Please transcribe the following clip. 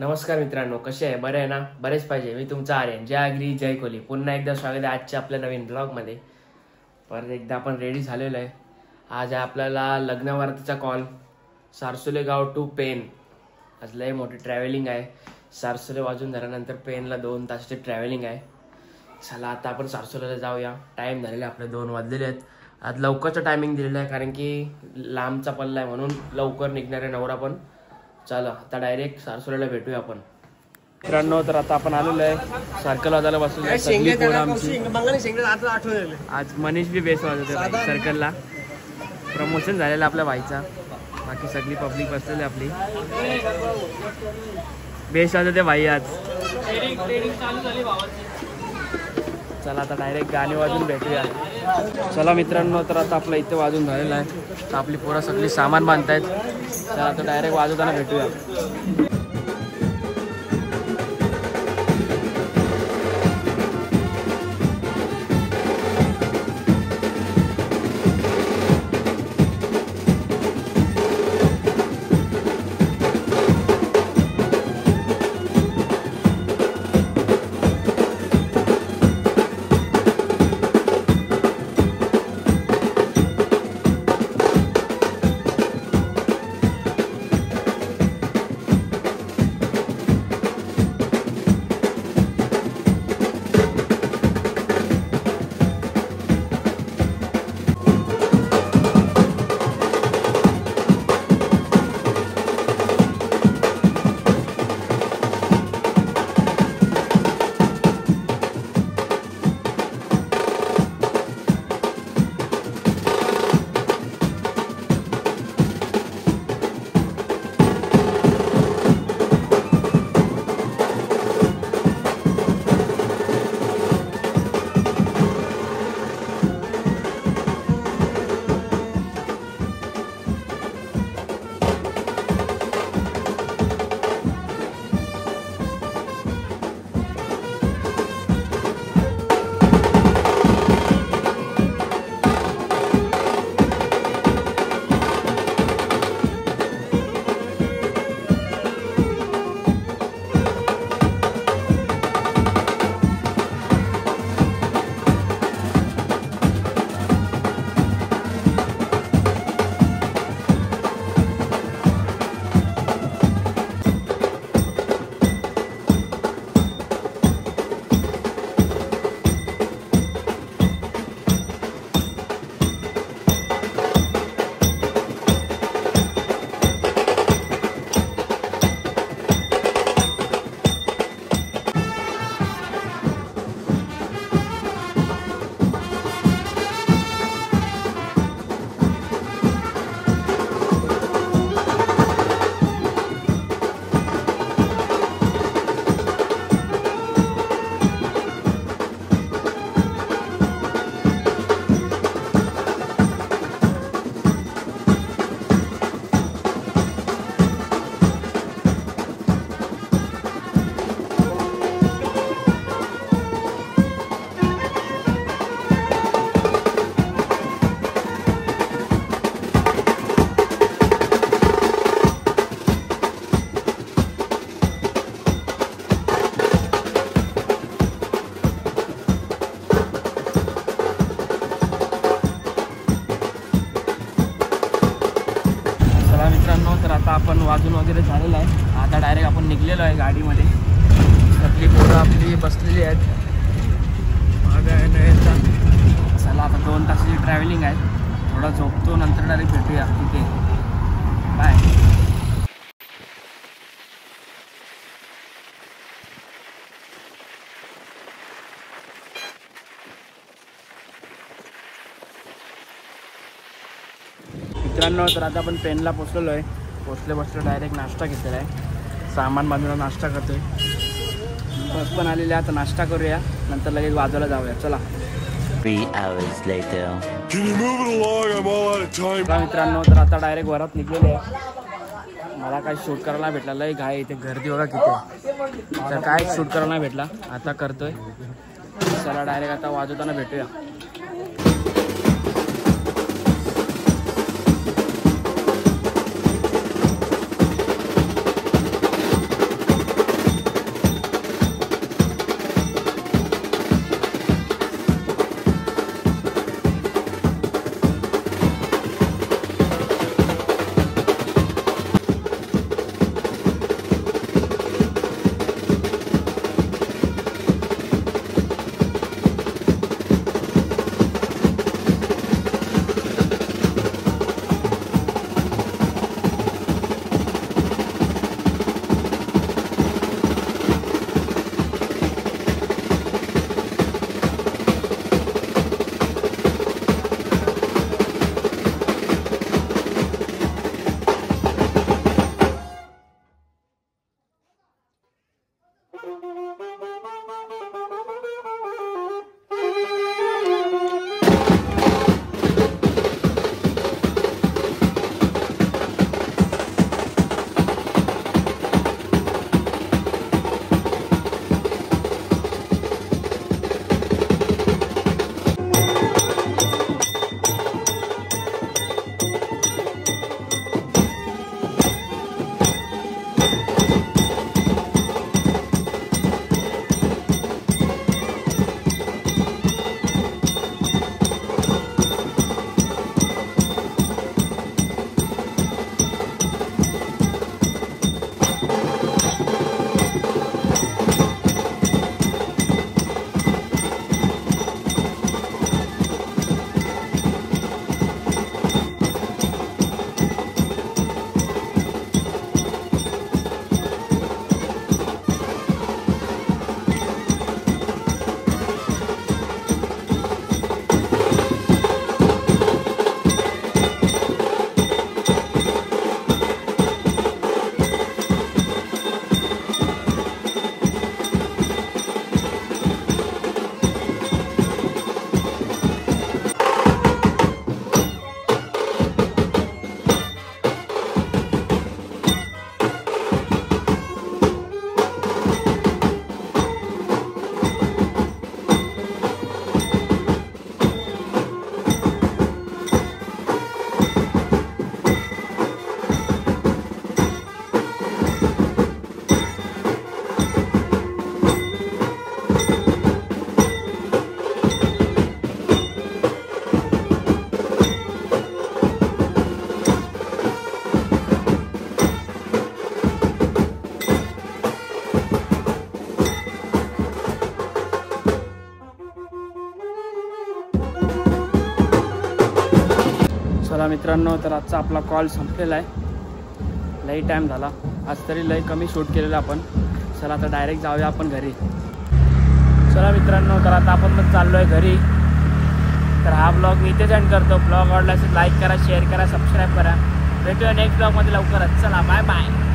नमस्कार मित्रांनो, कसे आहे? बरे आहे ना? बरेच पाहिजे. मी तुमचा आर्यन. जय आगरी जय कोली. पुन्हा एकदा स्वागत आहे आजच्या आपल्या नवीन ब्लॉगमध्ये. परत एकदा आपण रेडी झालेलो आहे. आज आहे आपल्याला लग्नवारतीचा कॉल. सारसोले गाव टू पेन. आज लय मोठी ट्रॅव्हलिंग आहे. सारसोले वाजून झाल्यानंतर पेनला 2 तासाची ट्रॅव्हलिंग आहे. चला आता आपण सारसोलेला जाऊया. टाईम झालेला आपले 2 वाजलेले आहेत. आज लवकरचं टायमिंग दिलेलं आहे कारण की लांबचा पल्ला आहे म्हणून लवकर निघणारे नवरा पण. चला आता डायरेक्ट सारसोलेला भेटूया आपण. मित्रांनो, तर आता आपण आलेलो आहे सर्कल वाजायला बसलेलो आहे. सगळी पोरं आमची. आज मनीष बी बेस वाजवतो सर्कलला. प्रमोशन झालेलं आपल्या भाईचा. बाकी सगळी पब्लिक बसलेली आपली. बेस वाजवते भाई आज. चला आता डायरेक्ट गाणे वाजून भेटूया. चला मित्रांनो, तर आता आपलं इथे वाजून झालेलं आहे. तर आपली पोरं सगळी सामान बांधतायत. चला आता डायरेक्ट वाजवताना भेटूया. तर आता आपण वाजून वगैरे झालेलं आहे. आता डायरेक्ट आपण निघलेलो आहे गाडीमध्ये. सगळी पोरं आपली बसलेली आहेत. चला आता 2 तासाची ट्रॅव्हलिंग आहे. थोडा झोपतो, नंतर डायरेक्ट भेटूया तिथे. बाय. मित्रांनो, तर आता आपण पेनला पोचलेलो आहे. बसलो डायरेक्ट नाश्ता घेतलेला आहे. सामान बांधून नाश्ता करतोय. बस पण आलेली आहे. आता नाश्ता करूया, नंतर लगेच वाजवायला जाऊया. चला. 3 hours later. मित्रांनो, तर आता डायरेक्ट वरात निघलेले आहे. मला काही शूट करायला भेटला. लय घाई इथे गर्दी बघा किती. तर काय शूट करायला भेटला. आता करतोय. चला डायरेक्ट आता वाजवताना भेटूया. चला मित्रांनो, तर आजचा आपला कॉल संपलेला आहे. लई टाईम झाला आज, तरी लई कमी शूट केलेलं आपण. चला आता डायरेक्ट जाऊया आपण घरी. चला मित्रांनो, तर आता आपण पण चाललो आहे घरी. तर हा ब्लॉग मी इथेच एंड करतो. ब्लॉग आवडला असेल लाईक करा, शेअर करा, सबस्क्राईब करा. भेटूया नेक्स्ट ब्लॉगमध्ये लवकरच. चला बाय बाय.